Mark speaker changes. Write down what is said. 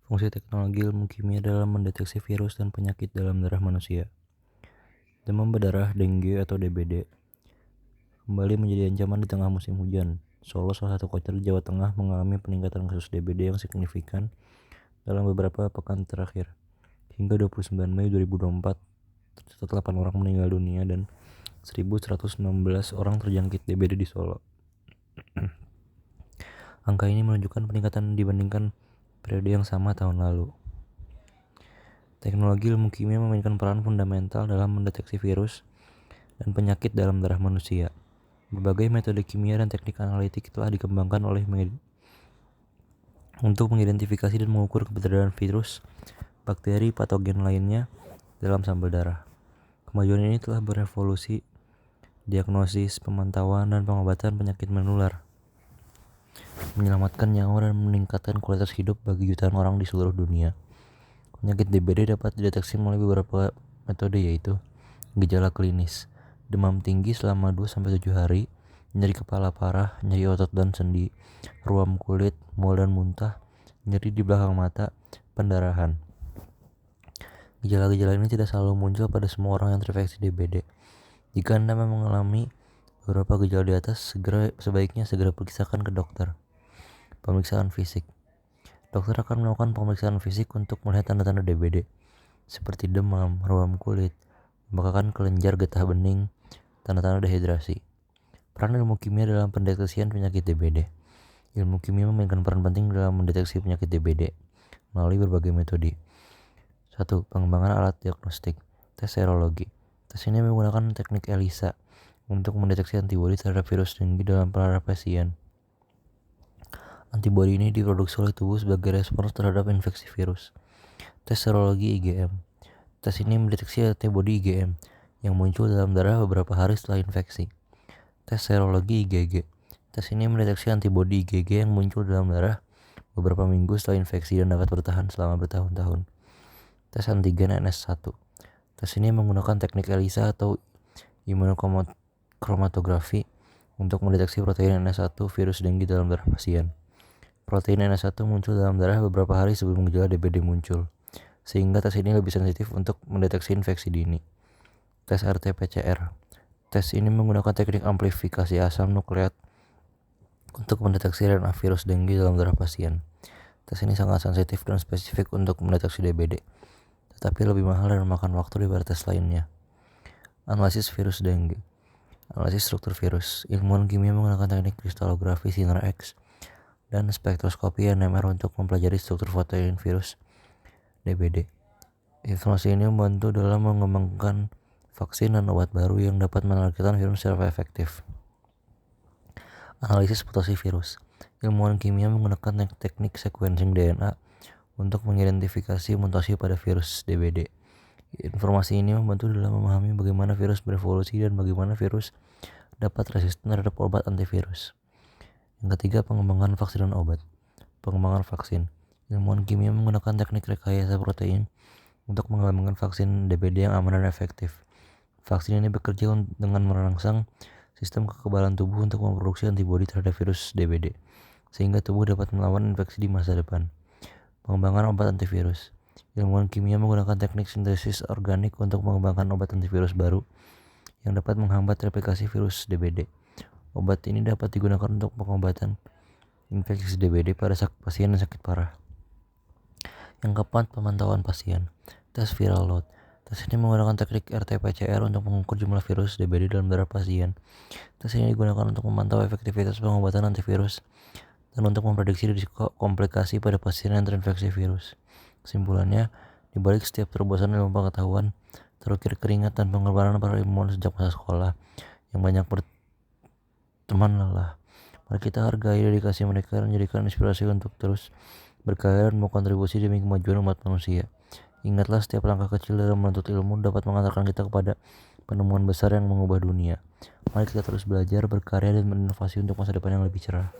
Speaker 1: Fungsi teknologi ilmu kimia dalam mendeteksi virus dan penyakit dalam darah manusia. Demam berdarah dengue atau DBD kembali menjadi ancaman di tengah musim hujan. Solo, salah satu kota di Jawa Tengah, mengalami peningkatan kasus DBD yang signifikan dalam beberapa pekan terakhir. Hingga 29 Mei 2024, tercatat 8 orang meninggal dunia dan 1.116 orang terjangkit DBD di Solo. Angka ini menunjukkan peningkatan dibandingkan periode yang sama tahun lalu. Teknologi ilmu kimia memainkan peran fundamental dalam mendeteksi virus dan penyakit dalam darah manusia. Berbagai metode kimia dan teknik analitik telah dikembangkan untuk mengidentifikasi dan mengukur keberadaan virus, bakteri, patogen lainnya dalam sampel darah. Kemajuan ini telah berevolusi diagnosis, pemantauan, dan pengobatan penyakit menular, menyelamatkan nyawa dan meningkatkan kualitas hidup bagi jutaan orang di seluruh dunia. Penyakit DBD dapat dideteksi melalui beberapa metode, yaitu gejala klinis: demam tinggi selama 2-7 hari, nyeri kepala parah, nyeri otot dan sendi, ruam kulit, mual dan muntah, nyeri di belakang mata, pendarahan. Gejala-gejala ini tidak selalu muncul pada semua orang yang terinfeksi DBD. Jika Anda mengalami beberapa gejala di atas, sebaiknya segera periksakan ke dokter. Pemeriksaan fisik. Dokter akan melakukan pemeriksaan fisik untuk melihat tanda-tanda DBD, seperti demam, ruam kulit, pembekakan kelenjar getah bening, tanda-tanda dehidrasi. Peran ilmu kimia dalam pendeteksian penyakit DBD. Ilmu kimia memainkan peran penting dalam mendeteksi penyakit DBD melalui berbagai metode. 1. Pengembangan alat diagnostik. Tes serologi. Tes ini menggunakan teknik ELISA untuk mendeteksi antibodi terhadap virus dengue dalam para pasien. Antibodi ini diproduksi oleh tubuh sebagai respons terhadap infeksi virus. Tes serologi IgM. Tes ini mendeteksi antibodi IgM yang muncul dalam darah beberapa hari setelah infeksi. Tes serologi IgG. Tes ini mendeteksi antibodi IgG yang muncul dalam darah beberapa minggu setelah infeksi dan dapat bertahan selama bertahun-tahun. Tes antigen NS1. Tes ini menggunakan teknik ELISA atau imunochromatografi untuk mendeteksi protein NS1 virus dengue dalam darah pasien. Protein NS1 muncul dalam darah beberapa hari sebelum gejala DBD muncul, sehingga tes ini lebih sensitif untuk mendeteksi infeksi dini. Tes RT-PCR. Tes ini menggunakan teknik amplifikasi asam nukleat untuk mendeteksi RNA virus dengue dalam darah pasien. Tes ini sangat sensitif dan spesifik untuk mendeteksi DBD, tetapi lebih mahal dan memakan waktu daripada tes lainnya. Analisis virus dengue. Analisis struktur virus. Ilmuwan kimia menggunakan teknik kristalografi sinar X dan spektroskopi NMR untuk mempelajari struktur protein virus DBD. Informasi ini membantu dalam mengembangkan vaksin dan obat baru yang dapat menargetkan virus secara efektif. Analisis mutasi virus. Ilmuwan kimia menggunakan teknik sequencing DNA untuk mengidentifikasi mutasi pada virus DBD. Informasi ini membantu dalam memahami bagaimana virus berevolusi dan bagaimana virus dapat resisten terhadap obat antivirus. Yang ketiga, pengembangan vaksin dan obat. Pengembangan vaksin. Ilmuwan kimia menggunakan teknik rekayasa protein untuk mengembangkan vaksin DBD yang aman dan efektif. Vaksin ini bekerja dengan merangsang sistem kekebalan tubuh untuk memproduksi antibodi terhadap virus DBD, sehingga tubuh dapat melawan infeksi di masa depan. Pengembangan obat antivirus. Ilmuwan kimia menggunakan teknik sintesis organik untuk mengembangkan obat antivirus baru yang dapat menghambat replikasi virus DBD. Obat ini dapat digunakan untuk pengobatan infeksi DBD pada pasien yang sakit parah. Yang keempat, pemantauan pasien. Tes viral load. Tes ini menggunakan teknik RT-PCR untuk mengukur jumlah virus DBD dalam darah pasien. Tes ini digunakan untuk memantau efektivitas pengobatan antivirus dan untuk memprediksi risiko komplikasi pada pasien yang terinfeksi virus. Kesimpulannya, di balik setiap terobosan ilmu pengetahuan, terukir keringat dan pengorbanan para ilmuwan sejak masa sekolah yang banyak teman lelah. Mari kita hargai dedikasi mereka dan jadikan inspirasi untuk terus berkarya dan berkontribusi demi kemajuan umat manusia. Ingatlah, setiap langkah kecil dalam menuntut ilmu dapat mengantarkan kita kepada penemuan besar yang mengubah dunia. Mari kita terus belajar, berkarya, dan berinovasi untuk masa depan yang lebih cerah.